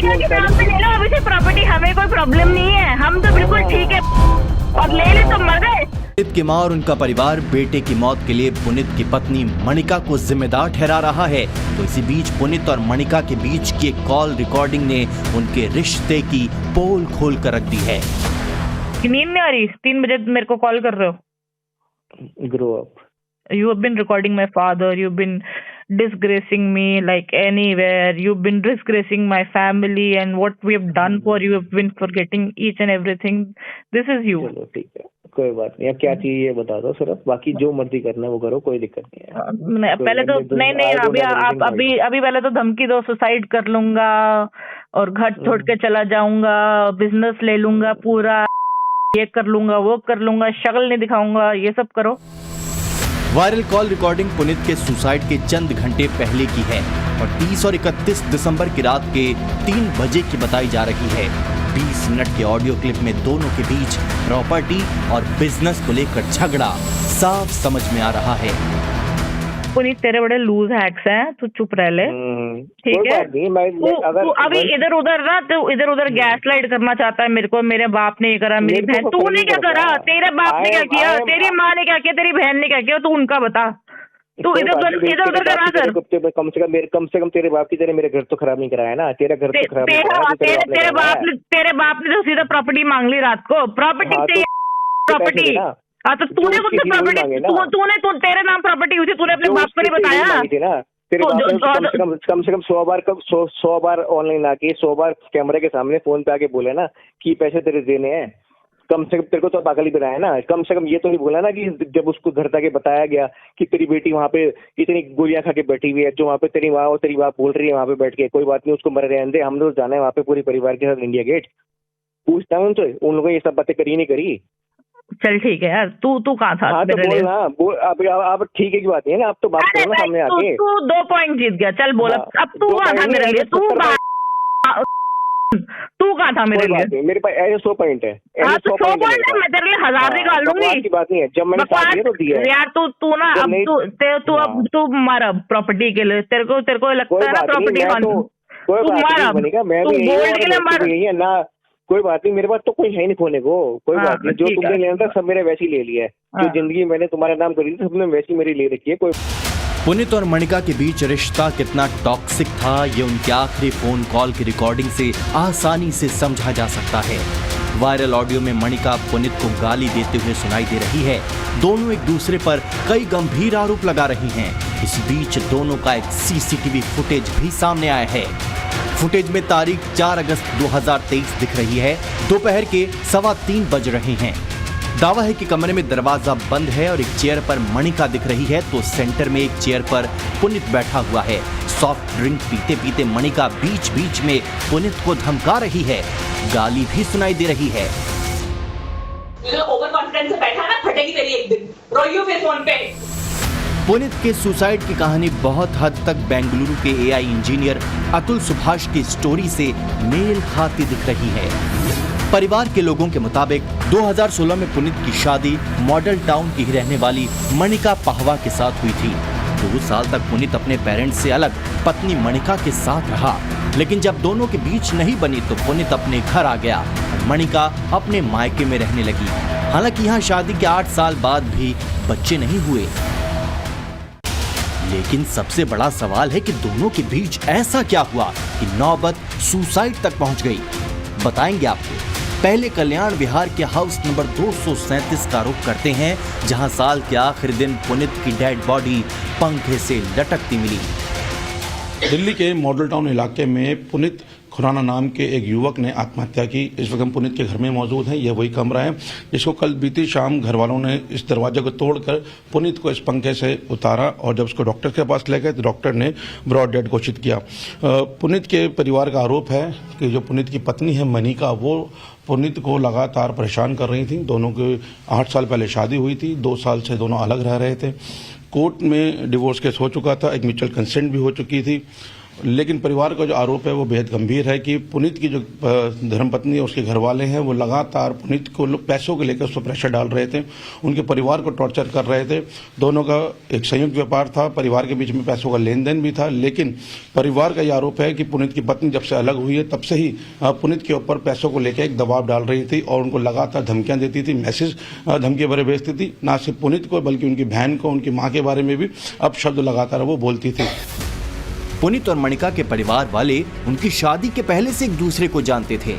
मनीका के नाम पे ले लो अभी से प्रॉपर्टी, हमें कोई प्रॉब्लम नहीं है, हम तो बिल्कुल ठीक है, और ले ले तो मर गए। पुनीत की मां और उनका परिवार बेटे की मौत के लिए पुनीत की पत्नी मणिका को जिम्मेदार ठहरा रहा है। तो इसी बीच पुनीत और मणिका के बीच की एक कॉल रिकॉर्डिंग ने उनके रिश्ते की पोल खोल कर रख दी है। नींद नहीं आ रही, 3 बजे मेरे को कॉल कर रहे हो। Grow up. You have been recording my father, you've been disgracing me like anywhere, you've been disgracing my family and what we have done for you, have been forgetting each and everything. This is you. चलो ठीक है, कोई बात नहीं। अब क्या चाहिए ये बता दो सिर्फ, बाकी जो मर्जी करना है वो करो, कोई दिक्कत नहीं है। पहले तो नहीं अभी आप अभी पहले तो धमकी दो, सुसाइड कर लूंगा और घर छोड़ के चला जाऊंगा, बिजनेस ले लूंगा पूरा, ये कर लूंगा वो कर लूंगा, शक्ल नहीं दिखाऊंगा, ये सब करो। वायरल कॉल रिकॉर्डिंग पुनीत के सुसाइड के चंद घंटे पहले की है और 30 और 31 दिसंबर की रात के 3 बजे की बताई जा रही है। 20 मिनट के ऑडियो क्लिप में दोनों के बीच प्रॉपर्टी और बिजनेस को लेकर झगड़ा साफ समझ में आ रहा है। पुनीत तेरे बड़े लूज हैक्स हैं, तू चुप रह ले, ठीक है। तू अभी इधर उधर ना, तो इधर उधर गैस लाइट करना चाहता है मेरे को, मेरे बाप ने ये करा, मेरी बहन, तूने क्या करा, तेरे बाप ने क्या किया, तेरी माँ ने क्या किया, तेरी बहन ने क्या किया, तू उनका बता। तू इधर उधर करा कर। कम से कम तेरे बाप की तरह मेरे घर तो खराब नहीं कराया ना, तेरा घर तो खराब तेरे बाप ने तो सीधा प्रॉपर्टी मांग ली रात को, प्रॉपर्टी चाहिए, प्रॉपर्टी। हाँ तो तूने मुझसे प्रॉपर्टी, तूने तेरे नाम प्रॉपर्टी हुई थी, तूने अपने बाप को नहीं बताया ना। तेरे बाप कम से कम 100 बार ऑनलाइन आके 100 बार कैमरे के सामने फोन पे आके बोले ना कि पैसे तेरे देने हैं। कम से कम तेरे को तो पागल ही बनाया ना। कम से कम ये तो नहीं बोला ना कि जब उसको घर जाके बताया गया कि तेरी बेटी वहाँ पे इतनी गोलियां खा के बैठी हुई है, जो वहाँ पे तेरी माँ और तेरी बाप बोल रही है वहाँ पे बैठ के, कोई बात नहीं उसको मर रहने दे, हम लोग जाना है वहाँ पे पूरे परिवार के साथ इंडिया गेट। पूछता हूँ उनसे, उन लोगों ने ये सब बातें करी नहीं करी। चल ठीक है यार, तू कहाँ था? हाँ तो बोल ना, अब ठीक है की बात है ना, अब तो बात करो ना सामने आके। तू 2 पॉइंट जीत गया, चल बोल। अब तू कहाँ था मेरे लिए? तू कहाँ था मेरे लिए? मेरे पास ऐसे 100 पॉइंट है। 100 पॉइंट है, मैं तेरे लिए 1000 निकाल लूंगी। की बात नहीं है, जब मैंने साथ दिया तो दिया यार। तू ना अब तू मर अब प्रॉपर्टी के लिए, तेरे को लगता है ना प्रॉपर्टी तू मर अब, मैं भी ना, कोई बात नहीं, मेरे पास तो कोई है नहीं खोने को, कोई बात नहीं। जो तुमने लेना था सब मेरे वैसे ही ले लिया है, जो जिंदगी मैंने तुम्हारे नाम करी थी सबने वैसी मेरी ले रखी है। कोई पुनीत और मणिका के बीच रिश्ता कितना टॉक्सिक था ये उनके आखिरी फोन कॉल की रिकॉर्डिंग से आसानी से समझा जा सकता है। वायरल ऑडियो में मणिका पुनीत को गाली देते हुए सुनाई दे रही है। दोनों एक दूसरे पर कई गंभीर आरोप लगा रही हैं। इस बीच दोनों का एक सीसीटीवी फुटेज भी सामने आया है। फुटेज में तारीख 4 अगस्त 2023 दिख रही है। दोपहर के 3:15 बज रहे हैं। दावा है कि कमरे में दरवाजा बंद है और एक चेयर पर मणिका दिख रही है, तो सेंटर में एक चेयर पर पुनीत बैठा हुआ है। सॉफ्ट ड्रिंक पीते पीते मणिका बीच बीच में पुनीत को धमका रही है, गाली भी सुनाई दे रही है। ओवर कॉन्फिडेंस से बैठा ना, फटेगी तेरी एक दिन, रोइयो फिर फोन पे। पुनीत के सुसाइड की कहानी बहुत हद तक बेंगलुरु के एआई इंजीनियर अतुल सुभाष की स्टोरी से मेल खाती दिख रही है। परिवार के लोगों के मुताबिक 2016 में पुनीत की शादी मॉडल टाउन की ही रहने वाली मणिका पाहवा के साथ हुई थी। 2 साल तक पुनीत अपने पेरेंट्स से अलग पत्नी मणिका के साथ रहा, लेकिन जब दोनों के बीच नहीं बनी तो पुनीत अपने घर आ गया। मणिका अपने मायके में रहने लगी। हालांकि यहाँ शादी के 8 साल बाद भी बच्चे नहीं हुए। लेकिन सबसे बड़ा सवाल है कि दोनों के बीच ऐसा क्या हुआ कि नौबत सुसाइड तक पहुंच गई। बताएंगे आपको। पहले कल्याण विहार के हाउस नंबर 237 का रुख करते हैं, जहां साल के आखिरी दिन पुनीत की डेड बॉडी पंखे से लटकती मिली। दिल्ली के मॉडल टाउन इलाके में पुनीत खुराना नाम के एक युवक ने आत्महत्या की। इस वक्त हम पुनीत के घर में मौजूद हैं। यह वही कमरा है जिसको कल बीती शाम घर वालों ने इस दरवाजे को तोड़कर पुनीत को इस पंखे से उतारा और जब उसको डॉक्टर के पास ले गए तो डॉक्टर ने ब्रॉड डेड घोषित किया। पुनीत के परिवार का आरोप है कि जो पुनीत की पत्नी है मणिका, वो पुनीत को लगातार परेशान कर रही थी। दोनों की 8 साल पहले शादी हुई थी, 2 साल से दोनों अलग रह रहे थे। कोर्ट में डिवोर्स केस हो चुका था, एक म्यूचुअल कंसेंट भी हो चुकी थी लेकिन परिवार का जो आरोप है वो बेहद गंभीर है कि पुनीत की जो धर्मपत्नी है, उसके घर वाले हैं, वो लगातार पुनीत को पैसों को लेकर उस पर प्रेशर डाल रहे थे, उनके परिवार को टॉर्चर कर रहे थे। दोनों का एक संयुक्त व्यापार था, परिवार के बीच में पैसों का लेन देन भी था, लेकिन परिवार का यह आरोप है कि पुनीत की पत्नी जब से अलग हुई है तब से ही पुनीत के ऊपर पैसों को लेकर एक दबाव डाल रही थी और उनको लगातार धमकियां देती थी, मैसेज धमकी भरे भेजती थी, ना सिर्फ पुनीत को बल्कि उनकी बहन को, उनकी मां के बारे में भी अपशब्द लगातार वो बोलती थी। पुनीत और मणिका के परिवार वाले उनकी शादी के पहले से एक दूसरे को जानते थे।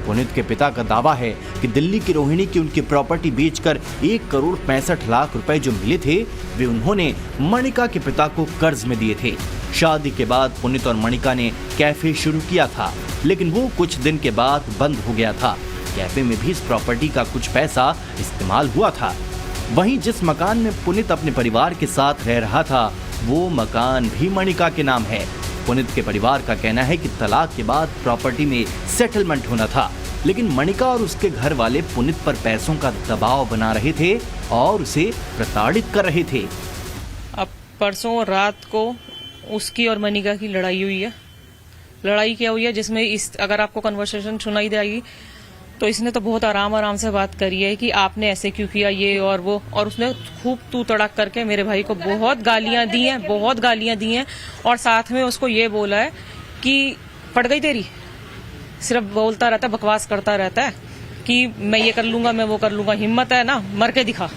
पुनीत के पिता का दावा है कि दिल्ली की रोहिणी की उनकी प्रॉपर्टी बेचकर 1,65,00,000 रुपए जो मिले थे वे उन्होंने मणिका के पिता को कर्ज में दिए थे। शादी के बाद पुनीत और मणिका ने कैफे शुरू किया था, लेकिन वो कुछ दिन के बाद बंद हो गया था। कैफे में भी इस प्रॉपर्टी का कुछ पैसा इस्तेमाल हुआ था। वहीं जिस मकान में पुनीत अपने परिवार के साथ रह रहा था वो मकान भी मणिका के नाम है। पुनीत के परिवार का कहना है कि तलाक के बाद प्रॉपर्टी में सेटलमेंट होना था, लेकिन मणिका और उसके घर वाले पुनीत पर पैसों का दबाव बना रहे थे और उसे प्रताड़ित कर रहे थे। अब परसों रात को उसकी और मणिका की लड़ाई हुई है। लड़ाई क्या हुई है जिसमें अगर आपको कन्वर्सेशन सुनाई देगी तो इसने तो बहुत आराम से बात करी है कि आपने ऐसे क्यों किया, ये और वो, और उसने खूब तू तड़क करके मेरे भाई को बहुत गालियां दी हैं और साथ में उसको ये बोला है कि फट गई तेरी, सिर्फ बोलता रहता है, बकवास करता रहता है कि मैं ये कर लूंगा, मैं वो कर लूंगा, हिम्मत है ना मर के दिखा।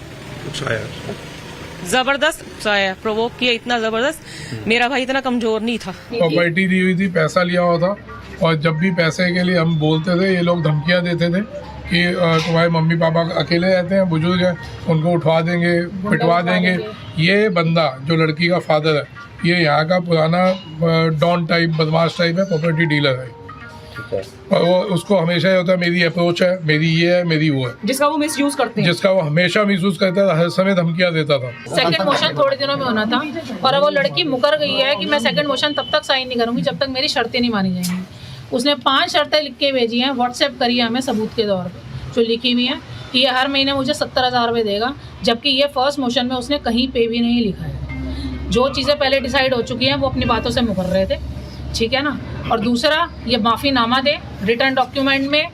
जबरदस्त उकसाया, प्रोवोक किया इतना जबरदस्त। मेरा भाई इतना कमजोर नहीं था। प्रॉपर्टी दी हुई थी, पैसा लिया हुआ था और जब भी पैसे के लिए हम बोलते थे ये लोग धमकियां देते थे कि तुम्हारे मम्मी पापा अकेले रहते हैं, बुजुर्ग हैं, उनको उठवा देंगे, पिटवा देंगे। ये बंदा जो लड़की का फादर है ये यहाँ का पुराना डॉन टाइप, बदमाश टाइप है, प्रॉपर्टी डीलर है। और वो उसको हमेशा ये होता है मेरी अप्रोच है, मेरी ये है, मेरी वो है, जिसका वो मिसयूज करते हैं, जिसका वो हमेशा मिसयूज करता था, हर समय धमकियां देता था। सेकंड मोशन थोड़े दिनों में होना था और वो लड़की मुकर गई है कि मैं सेकंड मोशन तब तक साइन नहीं करूंगी जब तक मेरी शर्तें नहीं मानी जाएंगी। उसने 5 शर्तें लिख के भेजी हैं, व्हाट्सएप करी है हमें सबूत के तौर पे, जो लिखी हुई हैं कि ये हर महीने मुझे 70,000 रुपये देगा, जबकि ये फर्स्ट मोशन में उसने कहीं पे भी नहीं लिखा है। जो चीज़ें पहले डिसाइड हो चुकी हैं वो अपनी बातों से मुकर रहे थे, ठीक है ना। और दूसरा, ये माफ़ीनामा दे रिटर्न डॉक्यूमेंट में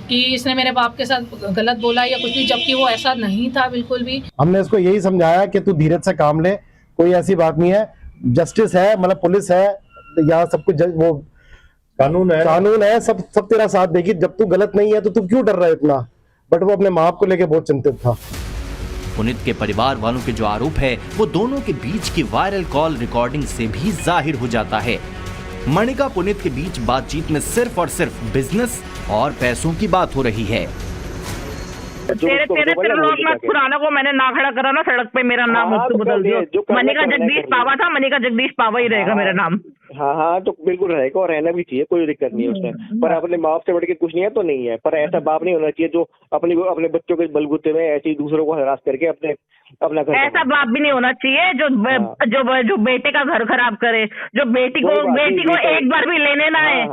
कि इसने मेरे बाप के साथ गलत बोला या कुछ भी, जबकि वो ऐसा नहीं था बिल्कुल भी। हमने इसको यही समझाया कि तू धीरज से काम ले, कोई ऐसी बात नहीं है, जस्टिस है, मतलब पुलिस है, यहाँ सब कुछ वो कानून है, सब तेरा साथ देगी। जब तू गलत नहीं है तो तू क्यों डर रहा है इतना। बट वो अपने माँ बाप को लेके बहुत चिंतित था। पुनीत के परिवार वालों के जो आरोप है वो दोनों के बीच की वायरल कॉल रिकॉर्डिंग से भी जाहिर हो जाता है। मणिका पुनीत के बीच बातचीत में सिर्फ और सिर्फ बिजनेस और पैसों की बात हो रही है। तेरे पुराना को मैंने ना खड़ा करा ना सड़क पे, मेरा नाम उसको बदल दियो। मणिका जगदीश पावा था, मणिका जगदीश पावा ही रहेगा मेरा नाम। हाँ, तो बिल्कुल रहेगा और रहना भी चाहिए, कोई दिक्कत नहीं है उसमें। पर अपने माँ बाप से बढ़ के कुछ नहीं है तो नहीं है, पर ऐसा बाप नहीं होना चाहिए जो अपने बच्चों के बलबूते में ऐसे ही दूसरों को हरास करके अपना घर। ऐसा बाप भी नहीं होना चाहिए जो बेटे का घर खराब करे, जो बेटी को एक बार भी लेने ना है।